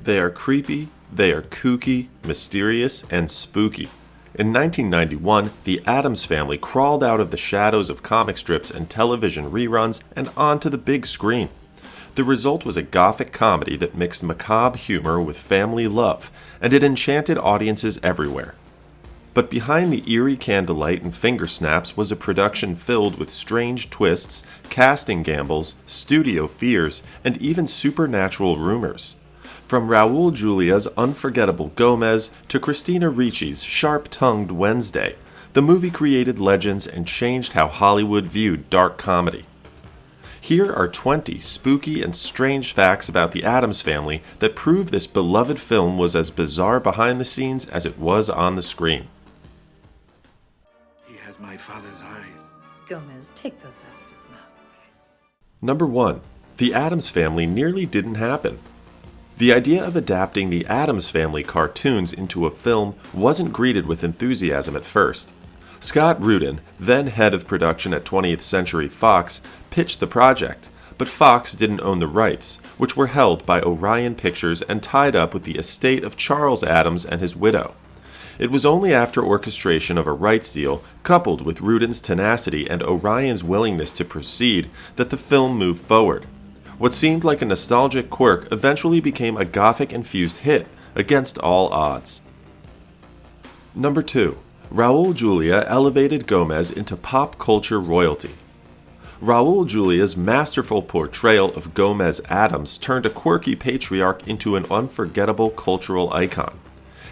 They are creepy, they are kooky, mysterious, and spooky. In 1991, the Addams Family crawled out of the shadows of comic strips and television reruns and onto the big screen. The result was a gothic comedy that mixed macabre humor with family love, and it enchanted audiences everywhere. But behind the eerie candlelight and finger snaps was a production filled with strange twists, casting gambles, studio fears, and even supernatural rumors. From Raul Julia's unforgettable Gomez to Christina Ricci's sharp-tongued Wednesday, the movie created legends and changed how Hollywood viewed dark comedy. Here are 20 spooky and strange facts about the Addams Family that prove this beloved film was as bizarre behind the scenes as it was on the screen. He has my father's eyes. Gomez, take those out of his mouth. Number 1. The Addams Family nearly didn't happen. The idea of adapting the Addams Family cartoons into a film wasn't greeted with enthusiasm at first. Scott Rudin, then head of production at 20th Century Fox, pitched the project, but Fox didn't own the rights, which were held by Orion Pictures and tied up with the estate of Charles Addams and his widow. It was only after orchestration of a rights deal, coupled with Rudin's tenacity and Orion's willingness to proceed, that the film moved forward. What seemed like a nostalgic quirk eventually became a gothic-infused hit, against all odds. Number 2. Raul Julia elevated Gomez into pop culture royalty. Raul Julia's masterful portrayal of Gomez Addams turned a quirky patriarch into an unforgettable cultural icon.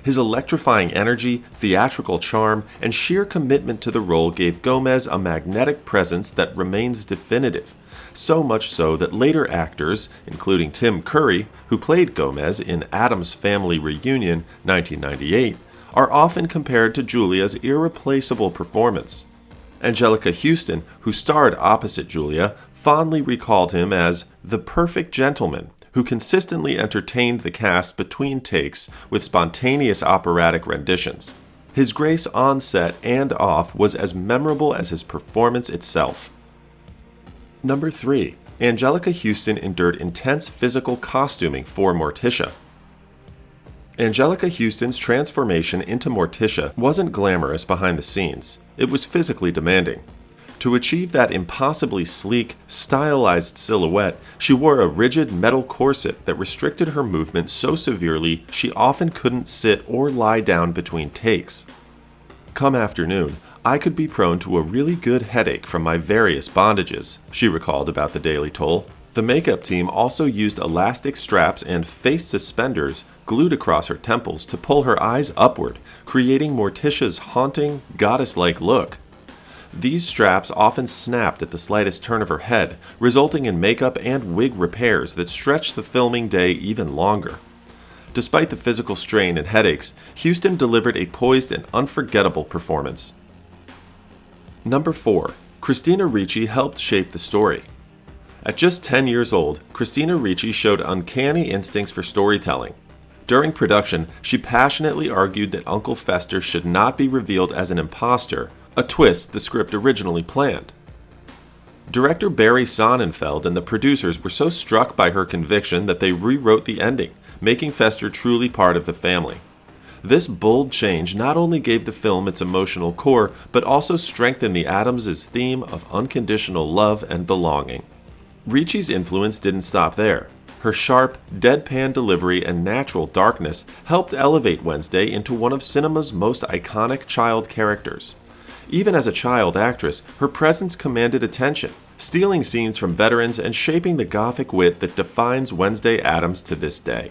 His electrifying energy, theatrical charm, and sheer commitment to the role gave Gomez a magnetic presence that remains definitive, so much so that later actors, including Tim Curry, who played Gomez in Addams Family Reunion 1998, are often compared to Julia's irreplaceable performance. Anjelica Huston, who starred opposite Julia, fondly recalled him as the perfect gentleman who consistently entertained the cast between takes with spontaneous operatic renditions. His grace on set and off was as memorable as his performance itself. Number 3. Anjelica Huston endured intense physical costuming for Morticia. Anjelica Huston's transformation into Morticia wasn't glamorous behind the scenes. It was physically demanding. To achieve that impossibly sleek, stylized silhouette, she wore a rigid metal corset that restricted her movement so severely she often couldn't sit or lie down between takes. Come afternoon, I could be prone to a really good headache from my various bondages, she recalled about the Daily Toll. The makeup team also used elastic straps and face suspenders glued across her temples to pull her eyes upward, creating Morticia's haunting, goddess-like look. These straps often snapped at the slightest turn of her head, resulting in makeup and wig repairs that stretched the filming day even longer. Despite the physical strain and headaches, Huston delivered a poised and unforgettable performance. Number 4. Christina Ricci helped shape the story. At just 10 years old, Christina Ricci showed uncanny instincts for storytelling. During production, she passionately argued that Uncle Fester should not be revealed as an imposter, a twist the script originally planned. Director Barry Sonnenfeld and the producers were so struck by her conviction that they rewrote the ending, making Fester truly part of the family. This bold change not only gave the film its emotional core, but also strengthened the Addams' theme of unconditional love and belonging. Ricci's influence didn't stop there. Her sharp, deadpan delivery and natural darkness helped elevate Wednesday into one of cinema's most iconic child characters. Even as a child actress, her presence commanded attention, stealing scenes from veterans and shaping the gothic wit that defines Wednesday Addams to this day.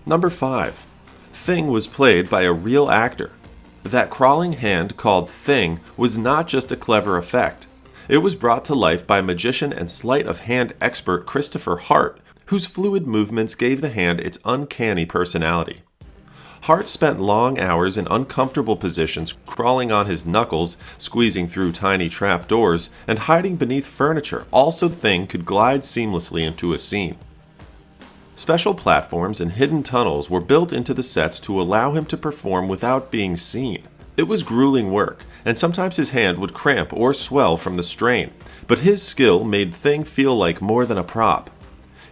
Number 5. Thing was played by a real actor. That crawling hand called Thing was not just a clever effect. It was brought to life by magician and sleight-of-hand expert Christopher Hart, whose fluid movements gave the hand its uncanny personality. Hart spent long hours in uncomfortable positions, crawling on his knuckles, squeezing through tiny trap doors, and hiding beneath furniture, all so Thing could glide seamlessly into a scene. Special platforms and hidden tunnels were built into the sets to allow him to perform without being seen. It was grueling work, and sometimes his hand would cramp or swell from the strain, but his skill made Thing feel like more than a prop.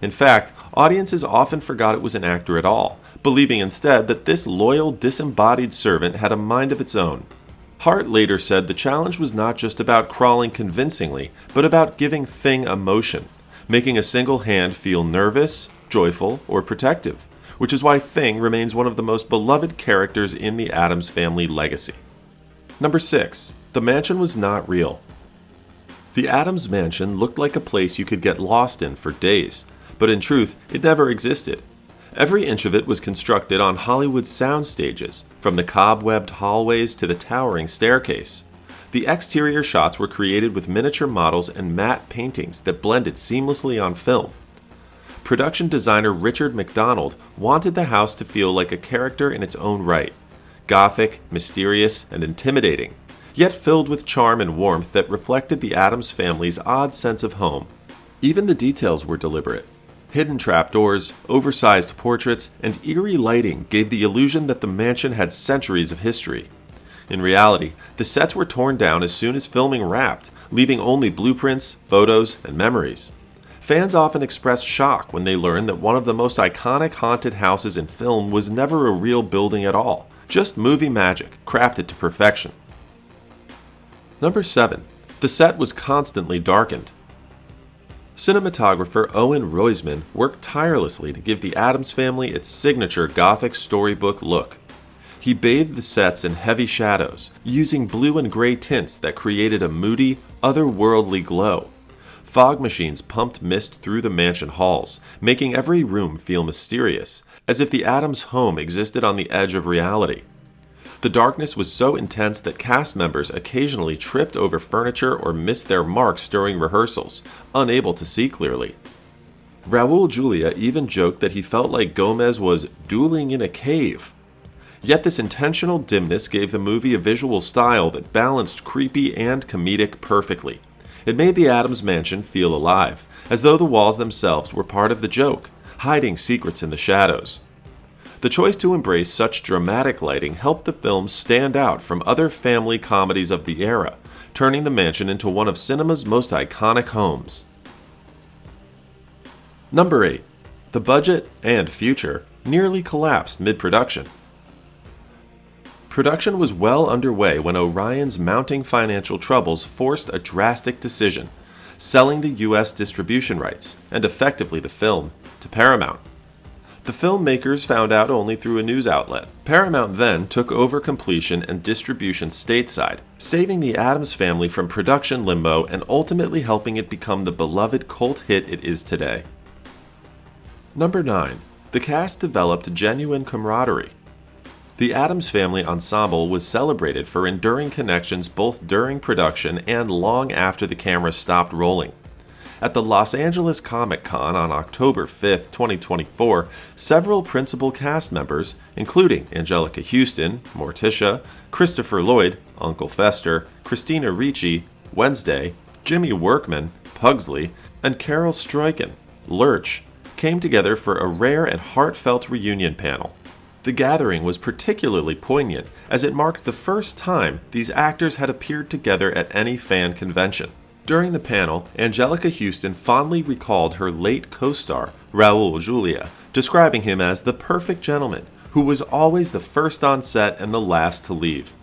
In fact, audiences often forgot it was an actor at all, believing instead that this loyal, disembodied servant had a mind of its own. Hart later said the challenge was not just about crawling convincingly, but about giving Thing emotion, making a single hand feel nervous, joyful, or protective, which is why Thing remains one of the most beloved characters in the Addams Family legacy. Number 6. The mansion was not real. The Addams Mansion looked like a place you could get lost in for days, but in truth, it never existed. Every inch of it was constructed on Hollywood sound stages, from the cobwebbed hallways to the towering staircase. The exterior shots were created with miniature models and matte paintings that blended seamlessly on film. Production designer Richard McDonald wanted the house to feel like a character in its own right, gothic, mysterious, and intimidating, yet filled with charm and warmth that reflected the Addams family's odd sense of home. Even the details were deliberate. Hidden trapdoors, oversized portraits, and eerie lighting gave the illusion that the mansion had centuries of history. In reality, the sets were torn down as soon as filming wrapped, leaving only blueprints, photos, and memories. Fans often express shock when they learn that one of the most iconic haunted houses in film was never a real building at all, just movie magic, crafted to perfection. Number 7. The set was constantly darkened. Cinematographer Owen Roizman worked tirelessly to give the Addams Family its signature Gothic storybook look. He bathed the sets in heavy shadows, using blue and gray tints that created a moody, otherworldly glow. Fog machines pumped mist through the mansion halls, making every room feel mysterious, as if the Addams home existed on the edge of reality. The darkness was so intense that cast members occasionally tripped over furniture or missed their marks during rehearsals, unable to see clearly. Raul Julia even joked that he felt like Gomez was dueling in a cave. Yet this intentional dimness gave the movie a visual style that balanced creepy and comedic perfectly. It made the Addams Mansion feel alive, as though the walls themselves were part of the joke, hiding secrets in the shadows. The choice to embrace such dramatic lighting helped the film stand out from other family comedies of the era, turning the mansion into one of cinema's most iconic homes. Number 8. The budget and future nearly collapsed mid-production. Production was well underway when Orion's mounting financial troubles forced a drastic decision, selling the U.S. distribution rights, and effectively the film, to Paramount. The filmmakers found out only through a news outlet. Paramount then took over completion and distribution stateside, saving the Addams Family from production limbo and ultimately helping it become the beloved cult hit it is today. Number 9. The cast developed genuine camaraderie. The Addams Family ensemble was celebrated for enduring connections both during production and long after the camera stopped rolling. At the Los Angeles Comic-Con on October 5, 2024, several principal cast members, including Anjelica Huston Morticia, Christopher Lloyd, Uncle Fester, Christina Ricci, Wednesday, Jimmy Workman, Pugsley, and Carol Stroiken, Lurch, came together for a rare and heartfelt reunion panel. The gathering was particularly poignant as it marked the first time these actors had appeared together at any fan convention. During the panel, Anjelica Huston fondly recalled her late co-star, Raul Julia, describing him as the perfect gentleman who was always the first on set and the last to leave.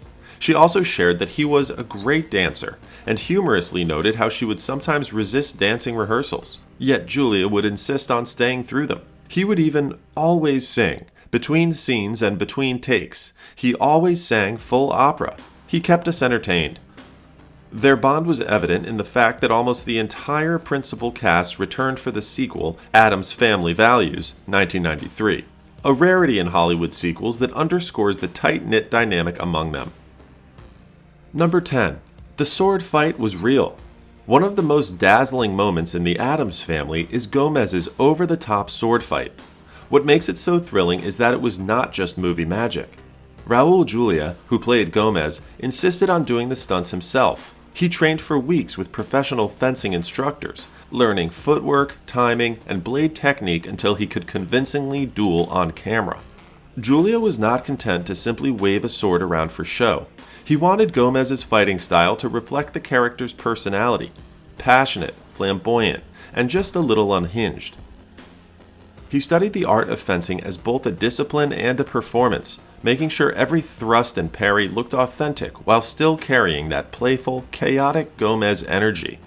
She also shared that he was a great dancer and humorously noted how she would sometimes resist dancing rehearsals, yet Julia would insist on staying through them. He would even always sing. Between scenes and between takes, he always sang full opera. He kept us entertained. Their bond was evident in the fact that almost the entire principal cast returned for the sequel, Addams Family Values, 1993, a rarity in Hollywood sequels that underscores the tight-knit dynamic among them. Number 10. The sword fight was real. One of the most dazzling moments in the Addams Family is Gomez's over-the-top sword fight. What makes it so thrilling is that it was not just movie magic. Raul Julia, who played Gomez, insisted on doing the stunts himself. He trained for weeks with professional fencing instructors, learning footwork, timing, and blade technique until he could convincingly duel on camera. Julia was not content to simply wave a sword around for show. He wanted Gomez's fighting style to reflect the character's personality, passionate, flamboyant, and just a little unhinged. He studied the art of fencing as both a discipline and a performance, making sure every thrust and parry looked authentic while still carrying that playful, chaotic Gomez energy.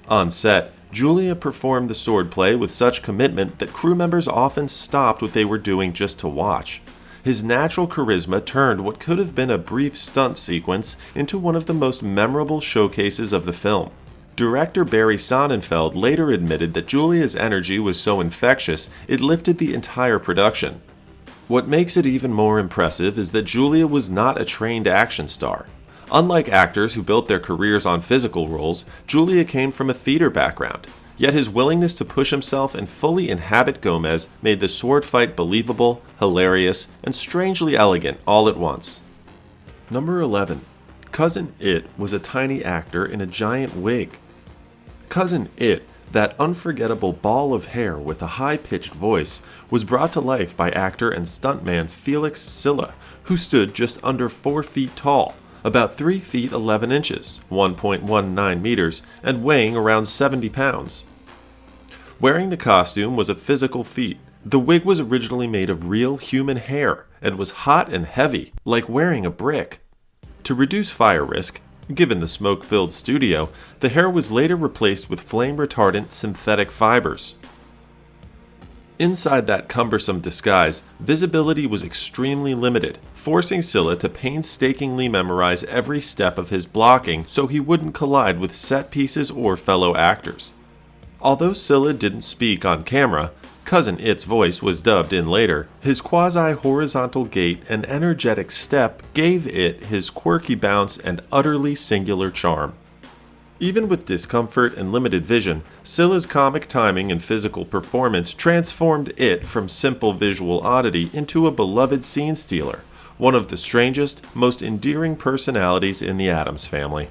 On set, Julia performed the swordplay with such commitment that crew members often stopped what they were doing just to watch. His natural charisma turned what could have been a brief stunt sequence into one of the most memorable showcases of the film. Director Barry Sonnenfeld later admitted that Julia's energy was so infectious it lifted the entire production. What makes it even more impressive is that Julia was not a trained action star. Unlike actors who built their careers on physical roles, Julia came from a theater background, yet his willingness to push himself and fully inhabit Gomez made the sword fight believable, hilarious, and strangely elegant all at once. Number 11. Cousin It was a tiny actor in a giant wig. Cousin It, that unforgettable ball of hair with a high-pitched voice, was brought to life by actor and stuntman Felix Silla, who stood just under 4 feet tall, about 3 feet 11 inches, 1.19 meters, and weighing around 70 pounds. Wearing the costume was a physical feat. The wig was originally made of real human hair and was hot and heavy, like wearing a brick. To reduce fire risk, given the smoke-filled studio, the hair was later replaced with flame-retardant synthetic fibers. Inside that cumbersome disguise, visibility was extremely limited, forcing Silla to painstakingly memorize every step of his blocking so he wouldn't collide with set pieces or fellow actors. Although Silla didn't speak on camera, Cousin It's voice was dubbed in later. His quasi-horizontal gait and energetic step gave It his quirky bounce and utterly singular charm. Even with discomfort and limited vision, Silla's comic timing and physical performance transformed It from simple visual oddity into a beloved scene stealer, one of the strangest, most endearing personalities in the Addams Family.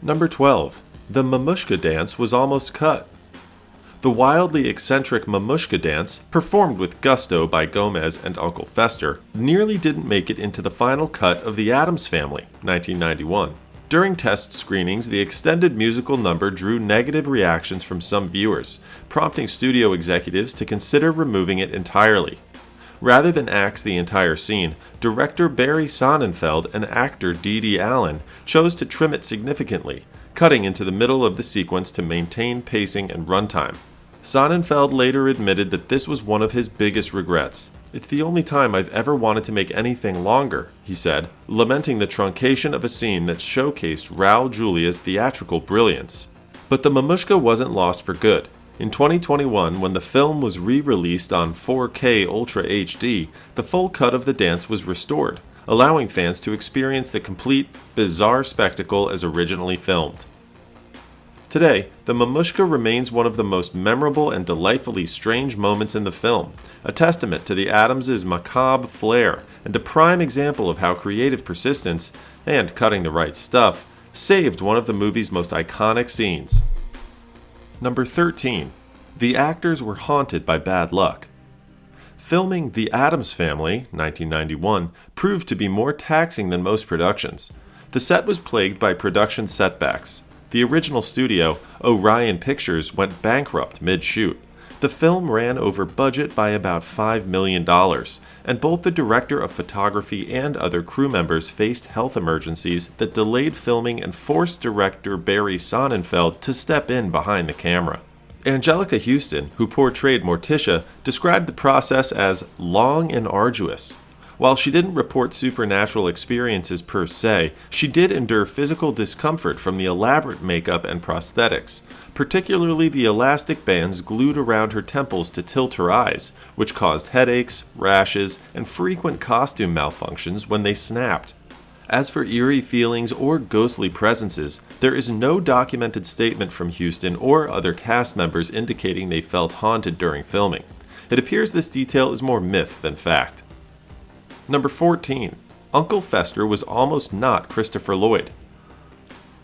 Number 12. The Mamushka dance was almost cut. The wildly eccentric Mamushka dance, performed with gusto by Gomez and Uncle Fester, nearly didn't make it into the final cut of The Addams Family, 1991. During test screenings, the extended musical number drew negative reactions from some viewers, prompting studio executives to consider removing it entirely. Rather than axe the entire scene, director Barry Sonnenfeld and actor Dee Dee Allen chose to trim it significantly, cutting into the middle of the sequence to maintain pacing and runtime. Sonnenfeld later admitted that this was one of his biggest regrets. "It's the only time I've ever wanted to make anything longer," he said, lamenting the truncation of a scene that showcased Raul Julia's theatrical brilliance. But the Mamushka wasn't lost for good. In 2021, when the film was re-released on 4K Ultra HD, the full cut of the dance was restored, allowing fans to experience the complete, bizarre spectacle as originally filmed. Today, the Mamushka remains one of the most memorable and delightfully strange moments in the film, a testament to the Addams' macabre flair and a prime example of how creative persistence, and cutting the right stuff, saved one of the movie's most iconic scenes. Number 13. The actors were haunted by bad luck. Filming The Addams Family, 1991, proved to be more taxing than most productions. The set was plagued by production setbacks. The original studio, Orion Pictures, went bankrupt mid-shoot. The film ran over budget by about $5 million, and both the director of photography and other crew members faced health emergencies that delayed filming and forced director Barry Sonnenfeld to step in behind the camera. Anjelica Huston, who portrayed Morticia, described the process as long and arduous. While she didn't report supernatural experiences per se, she did endure physical discomfort from the elaborate makeup and prosthetics, particularly the elastic bands glued around her temples to tilt her eyes, which caused headaches, rashes, and frequent costume malfunctions when they snapped. As for eerie feelings or ghostly presences, there is no documented statement from Huston or other cast members indicating they felt haunted during filming. It appears this detail is more myth than fact. Number 14. Uncle Fester was almost not Christopher Lloyd.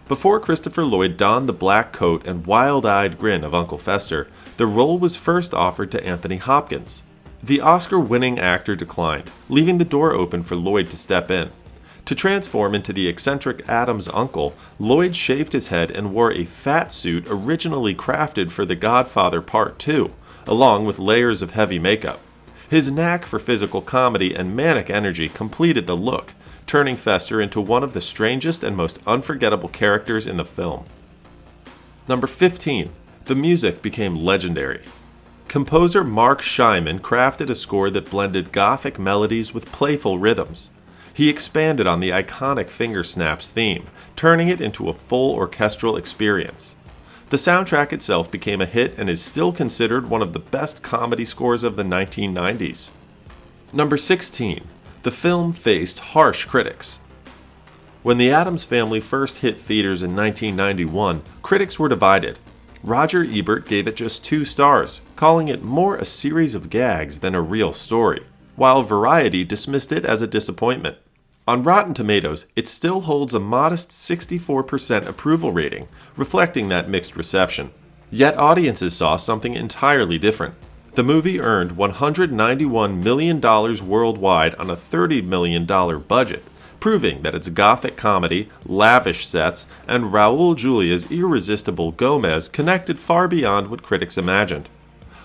Before Christopher Lloyd donned the black coat and wild-eyed grin of Uncle Fester, the role was first offered to Anthony Hopkins. The Oscar-winning actor declined, leaving the door open for Lloyd to step in. To transform into the eccentric Addams' uncle, Lloyd shaved his head and wore a fat suit originally crafted for The Godfather Part 2, along with layers of heavy makeup. His knack for physical comedy and manic energy completed the look, turning Fester into one of the strangest and most unforgettable characters in the film. Number 15. The music became legendary. Composer Mark Scheinman crafted a score that blended gothic melodies with playful rhythms. He expanded on the iconic Finger Snaps theme, turning it into a full orchestral experience. The soundtrack itself became a hit and is still considered one of the best comedy scores of the 1990s. Number 16. The film faced harsh critics. When The Addams Family first hit theaters in 1991, critics were divided. Roger Ebert gave it just 2 stars, calling it more a series of gags than a real story, while Variety dismissed it as a disappointment. On Rotten Tomatoes, it still holds a modest 64% approval rating, reflecting that mixed reception. Yet audiences saw something entirely different. The movie earned $191 million worldwide on a $30 million budget, proving that its gothic comedy, lavish sets, and Raul Julia's irresistible Gomez connected far beyond what critics imagined.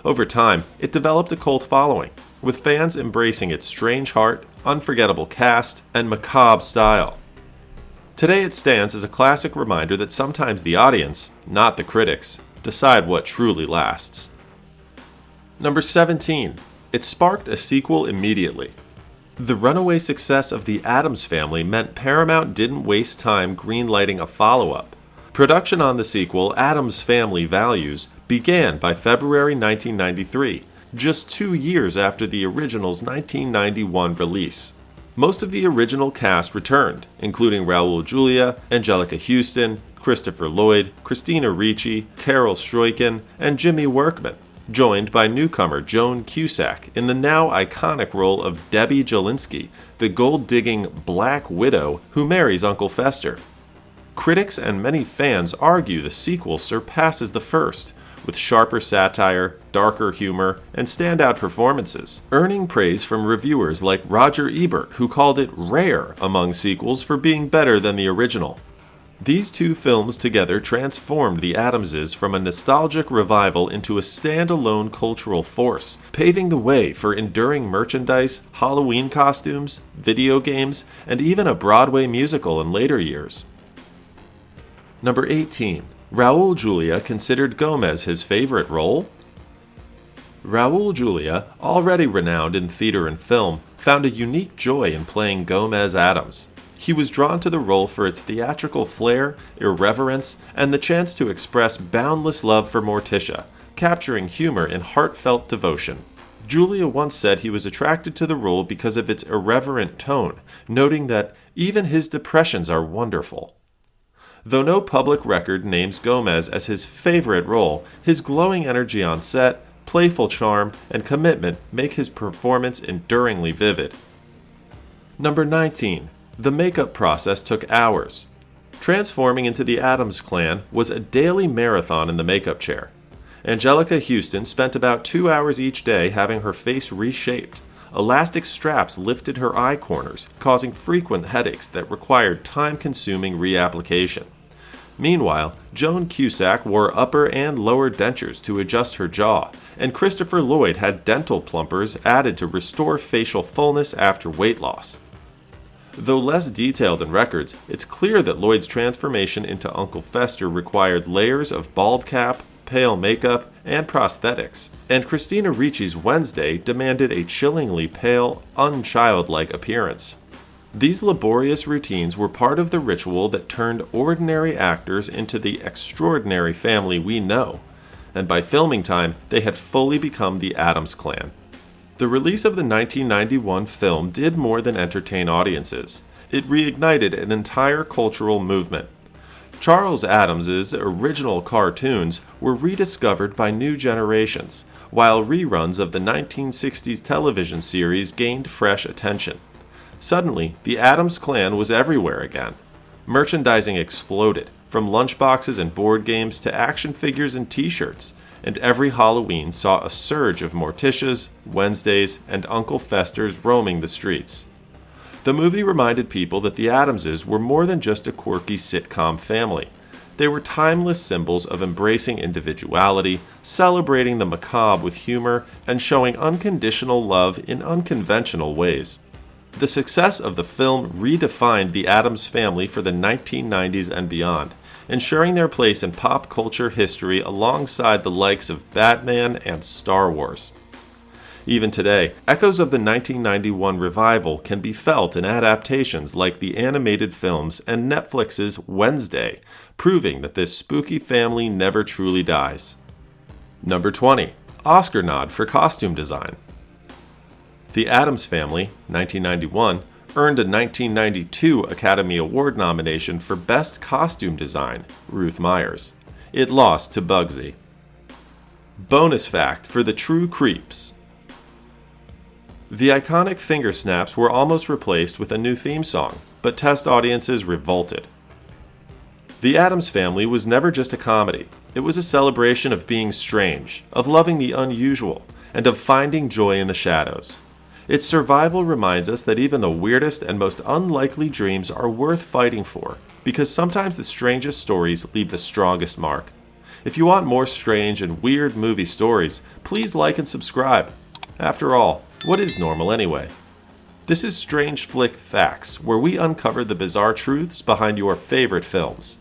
Over time, it developed a cult following, with fans embracing its strange heart, unforgettable cast, and macabre style. Today it stands as a classic reminder that sometimes the audience, not the critics, decide what truly lasts. Number 17. It sparked a sequel immediately. The runaway success of The Addams Family meant Paramount didn't waste time greenlighting a follow-up. Production on the sequel, Addams Family Values, began by February 1993, just 2 years after the original's 1991 release. Most of the original cast returned, including Raul Julia, Anjelica Huston, Christopher Lloyd, Christina Ricci, Carol Stroiken, and Jimmy Workman, joined by newcomer Joan Cusack in the now iconic role of Debbie Jelinski, the gold-digging Black Widow who marries Uncle Fester. Critics and many fans argue the sequel surpasses the first, with sharper satire, darker humor, and standout performances, earning praise from reviewers like Roger Ebert, who called it rare among sequels for being better than the original. These 2 films together transformed The Addamses from a nostalgic revival into a standalone cultural force, paving the way for enduring merchandise, Halloween costumes, video games, and even a Broadway musical in later years. Number 18. Raul Julia considered Gomez his favorite role? Raul Julia, already renowned in theater and film, found a unique joy in playing Gomez Addams. He was drawn to the role for its theatrical flair, irreverence, and the chance to express boundless love for Morticia, capturing humor in heartfelt devotion. Julia once said he was attracted to the role because of its irreverent tone, noting that even his depressions are wonderful. Though no public record names Gomez as his favorite role, his glowing energy on set, playful charm, and commitment make his performance enduringly vivid. Number 19. The makeup process took hours. Transforming into the Addams clan was a daily marathon in the makeup chair. Anjelica Huston spent about 2 hours each day having her face reshaped. Elastic straps lifted her eye corners, causing frequent headaches that required time-consuming reapplication. Meanwhile, Joan Cusack wore upper and lower dentures to adjust her jaw, and Christopher Lloyd had dental plumpers added to restore facial fullness after weight loss. Though less detailed in records, it's clear that Lloyd's transformation into Uncle Fester required layers of bald cap, pale makeup, and prosthetics, and Christina Ricci's Wednesday demanded a chillingly pale, unchildlike appearance. These laborious routines were part of the ritual that turned ordinary actors into the extraordinary family we know, and by filming time, they had fully become the Addams clan. The release of the 1991 film did more than entertain audiences. It reignited an entire cultural movement. Charles Addams's original cartoons were rediscovered by new generations, while reruns of the 1960s television series gained fresh attention. Suddenly, the Addams clan was everywhere again. Merchandising exploded, from lunchboxes and board games to action figures and t-shirts, and every Halloween saw a surge of Morticias, Wednesdays, and Uncle Festers roaming the streets. The movie reminded people that the Addamses were more than just a quirky sitcom family. They were timeless symbols of embracing individuality, celebrating the macabre with humor, and showing unconditional love in unconventional ways. The success of the film redefined the Addams Family for the 1990s and beyond, ensuring their place in pop culture history alongside the likes of Batman and Star Wars. Even today, echoes of the 1991 revival can be felt in adaptations like the animated films and Netflix's Wednesday, proving that this spooky family never truly dies. Number 20. Oscar nod for costume design. The Addams Family, 1991, earned a 1992 Academy Award nomination for Best Costume Design, Ruth Myers. It lost to Bugsy. Bonus fact for the true creeps. The iconic finger snaps were almost replaced with a new theme song, but test audiences revolted. The Addams Family was never just a comedy. It was a celebration of being strange, of loving the unusual, and of finding joy in the shadows. Its survival reminds us that even the weirdest and most unlikely dreams are worth fighting for, because sometimes the strangest stories leave the strongest mark. If you want more strange and weird movie stories, please like and subscribe. After all, what is normal anyway? This is Strange Flick Facts, where we uncover the bizarre truths behind your favorite films.